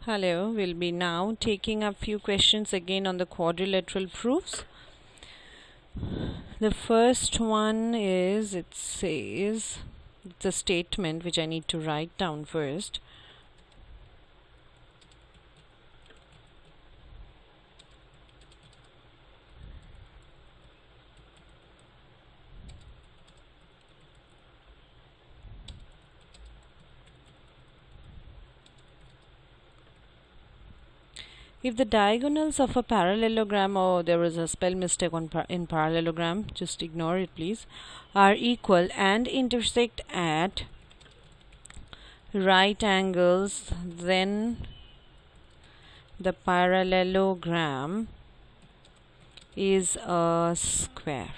Hello, we'll be now taking up few questions again on the quadrilateral proofs. The first one is, it says, it's a statement which I need to write down first. If the diagonals of a parallelogram, there was a spell mistake in parallelogram, just ignore it please, are equal and intersect at right angles, then the parallelogram is a square.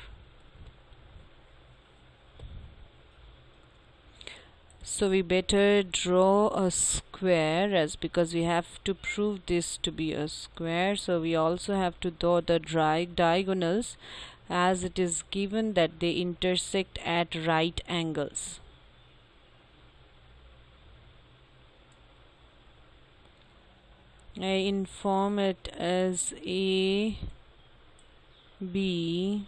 So we better draw a square, as because we have to prove this to be a square, so we also have to draw the diagonals, as it is given that they intersect at right angles. I inform it as A, B,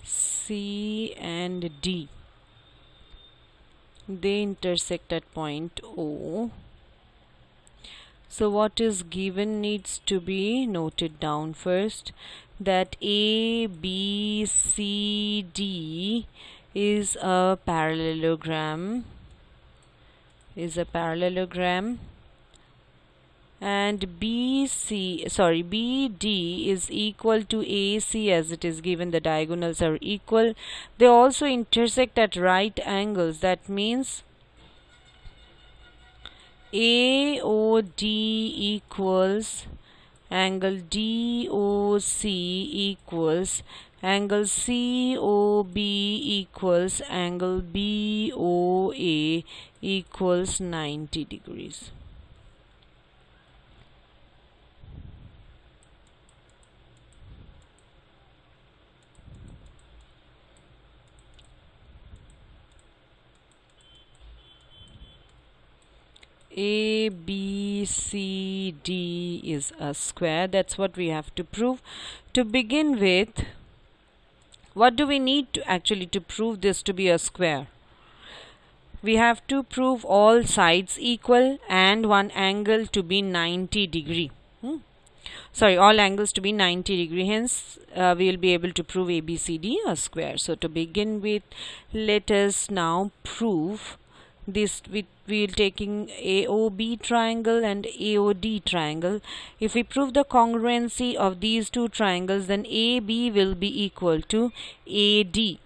C and D. They intersect at point O. So what is given needs to be noted down first, that A, B, C, D is a parallelogram, and BD is equal to AC, as it is given the diagonals are equal. They also intersect at right angles. That means AOD equals angle DOC equals angle COB equals angle BOA equals 90 degrees. ABCD is a square. That's what we have to prove. To begin with, what do we need to prove this to be a square? We have to prove all sides equal and one angle to be 90 degree. All angles to be 90 degree. Hence, we will be able to prove ABCD a square. So to begin with, let us now prove this. We will taking AOB triangle and AOD triangle. If we prove the congruency of these two triangles, then AB will be equal to AD.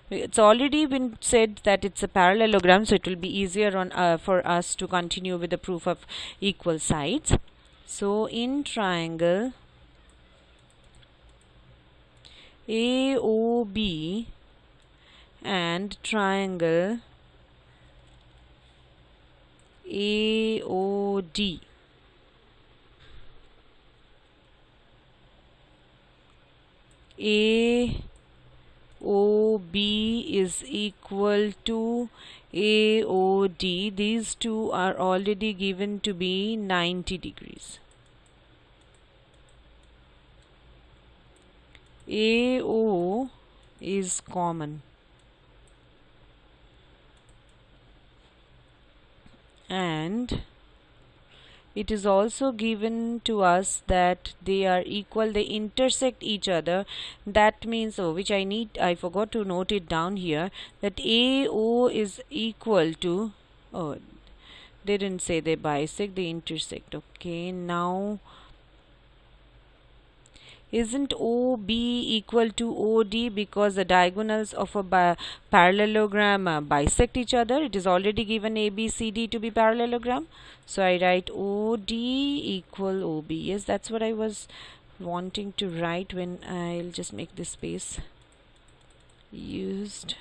It's already been said that it's a parallelogram, so it will be easier for us to continue with the proof of equal sides. So in triangle AOB and triangle AOD, AOB is equal to AOD. These two are already given to be 90 degrees. AO is common, and it is also given to us that they are equal, they intersect each other. That means, I forgot to note it down here, that AO is equal to, they didn't say they bisect, they intersect. Okay, now isn't OB equal to OD, because the diagonals of a parallelogram bisect each other? It is already given ABCD to be parallelogram. So I write OD equal OB. Yes, that's what I was wanting to write. When I'll just make this space used,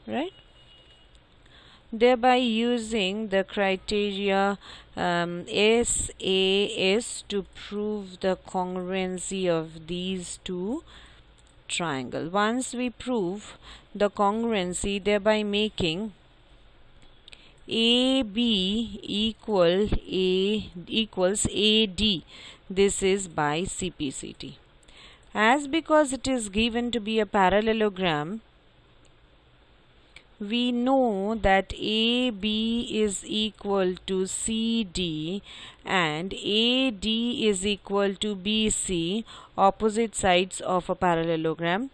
right? Thereby using the criteria SAS to prove the congruency of these two triangles. Once we prove the congruency, thereby making AB equals AD. This is by CPCT. As because it is given to be a parallelogram, we know that AB is equal to CD and AD is equal to BC, opposite sides of a parallelogram.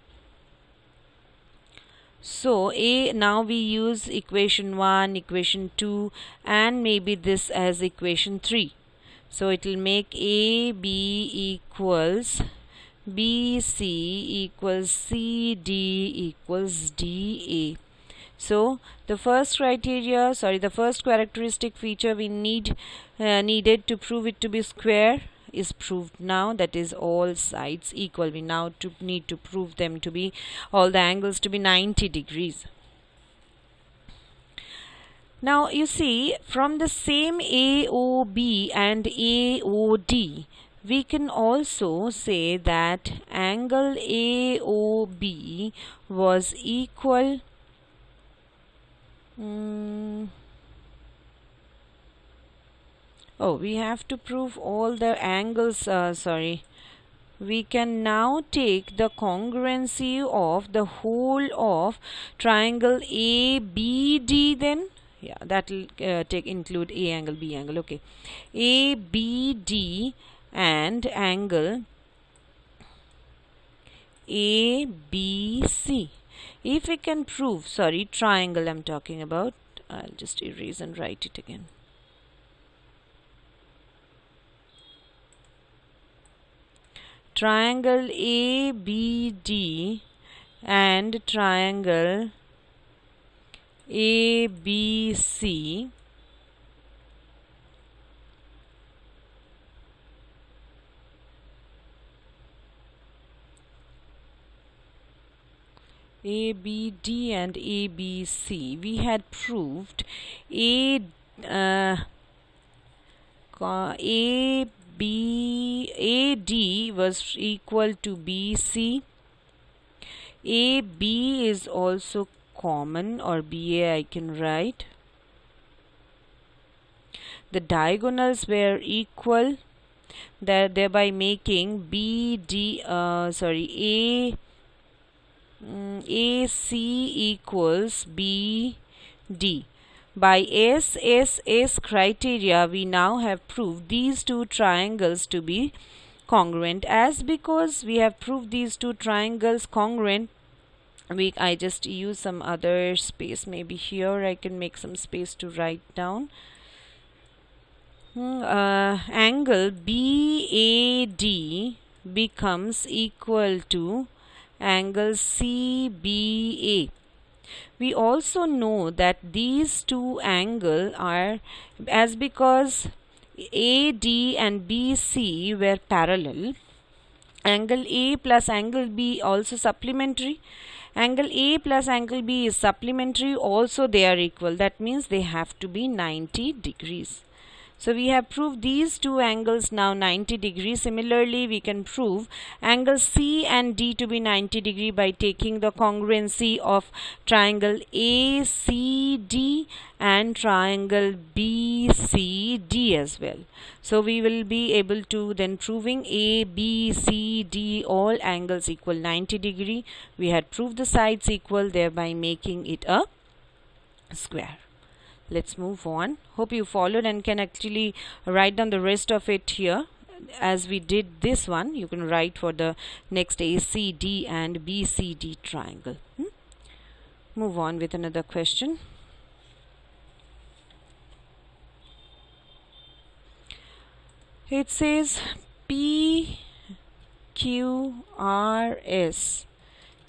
So now we use equation 1, equation 2 and maybe this as equation 3. So it will make AB equals BC equals CD equals DA. So the first characteristic feature we needed to prove it to be square is proved now, that is all sides equal. We now need to prove them to be all the angles to be 90 degrees. Now you see, from the same AOB and AOD, we can also say that angle AOB was equal we have to prove all the angles. We can now take the congruency of the whole of triangle ABD then. Yeah, that will include A angle, B angle. Okay, ABD and angle ABC. If we can prove, triangle I'm talking about. I'll just erase and write it again. Triangle ABD and triangle ABC ABD and ABC, we had proved AD was equal to BC. AB is also common, or BA I can write. The diagonals were equal, thereby making AC equals BD. By SSS criteria, we now have proved these two triangles to be congruent. As because we have proved these two triangles congruent, I just use some other space. Maybe here I can make some space to write down. Angle BAD becomes equal to angle CBA. We also know that these two angles are, as because AD and BC were parallel, angle A plus angle B also supplementary. Angle A plus angle B is supplementary, also they are equal. That means they have to be 90 degrees. So we have proved these two angles now 90 degrees. Similarly, we can prove angle C and D to be 90 degree by taking the congruency of triangle ACD and triangle BCD as well. So we will be able to then proving ABCD all angles equal 90 degree. We had proved the sides equal, thereby making it a square. Let's move on. Hope you followed and can actually write down the rest of it here. As we did this one, you can write for the next ACD and BCD triangle. Move on with another question. It says PQRS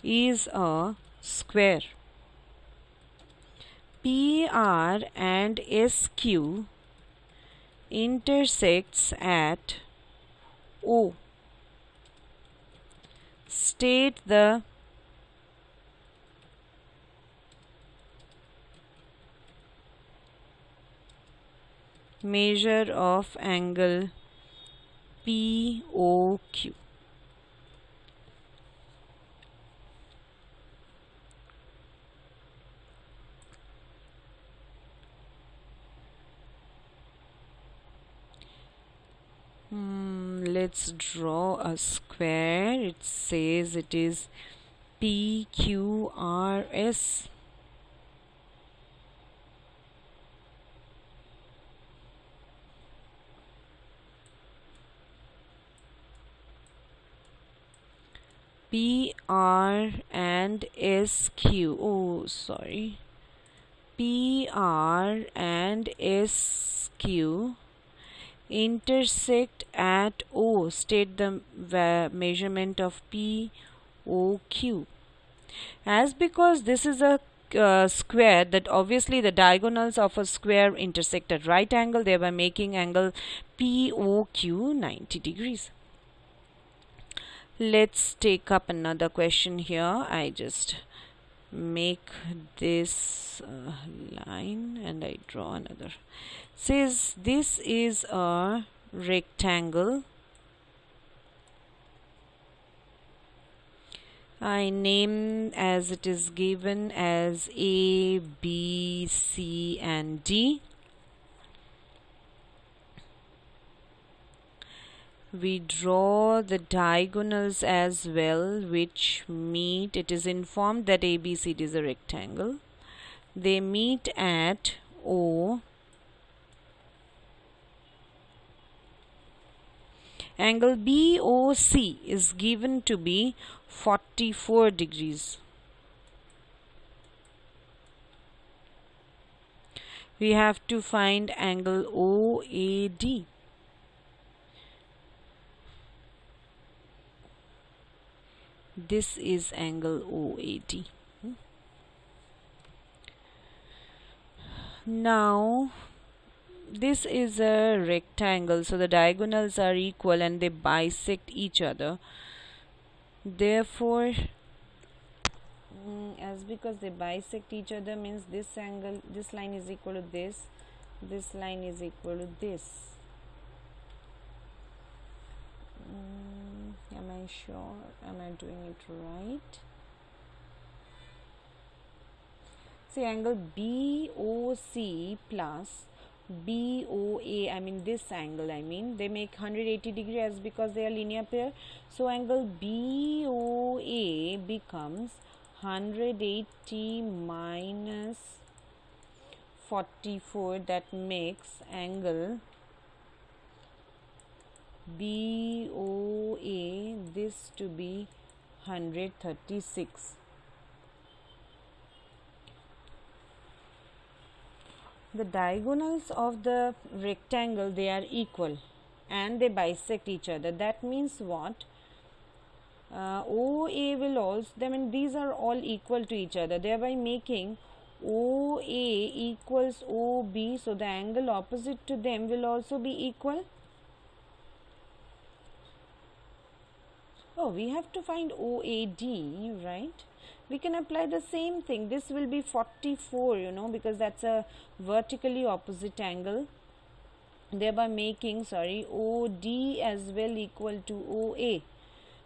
is a square. PR and SQ intersects at O. State the measure of angle POQ. let's draw a square. It says it is PQRS. PR and SQ. Oh, sorry. PR and SQ intersect at O. State the measurement of POQ. As because this is a square, that obviously the diagonals of a square intersect at right angle, thereby making angle POQ 90 degrees. Let's take up another question here. I just make this line and I draw another. Says this is a rectangle. I name as it is given as A, B, C and D. We draw the diagonals as well which meet. It is informed that ABCD is a rectangle. They meet at O. Angle BOC is given to be 44 degrees. We have to find angle OAD. This is angle OAD. Now this is a rectangle, so the diagonals are equal and they bisect each other. Therefore, as because they bisect each other means this angle, this line is equal to this line is equal to this. Am I sure? Am I doing it right? See, angle BOC plus BOA, I mean this angle, they make 180 degree as because they are linear pair. So angle BOA becomes 180 minus 44. That makes angle BOA this to be 136. The diagonals of the rectangle, they are equal and they bisect each other. That means what? OA will also, these are all equal to each other, thereby making OA equals OB. So the angle opposite to them will also be equal. Oh, we have to find OAD, right? We can apply the same thing. This will be 44, because that's a vertically opposite angle, thereby making, OD as well equal to OA.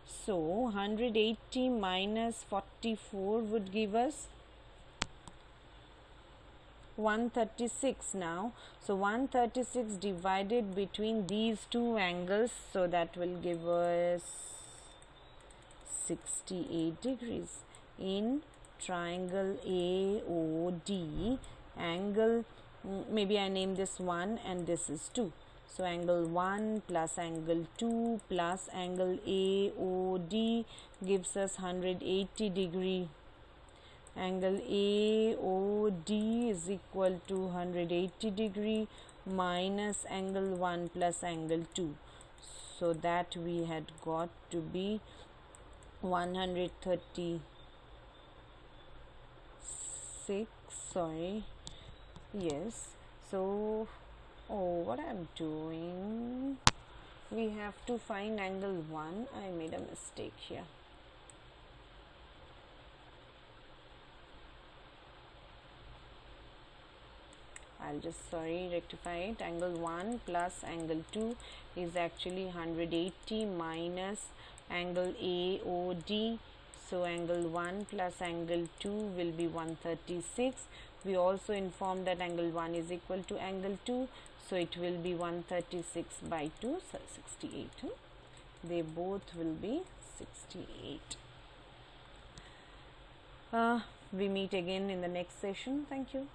So 180 minus 44 would give us 136 now. So 136 divided between these two angles, so that will give us 68 degrees. In triangle AOD, angle, maybe I name this 1 and this is 2. So angle 1 plus angle 2 plus angle AOD gives us 180 degree. Angle AOD is equal to 180 degree minus angle 1 plus angle 2. So that we had got to be 136. Yes. So, what I'm doing, we have to find angle 1. I made a mistake here. I'll just rectify it. Angle 1 plus angle 2 is actually 180 minus angle AOD. So angle 1 plus angle 2 will be 136. We also informed that angle 1 is equal to angle 2. So it will be 136 by 2, so 68. They both will be 68. We meet again in the next session. Thank you.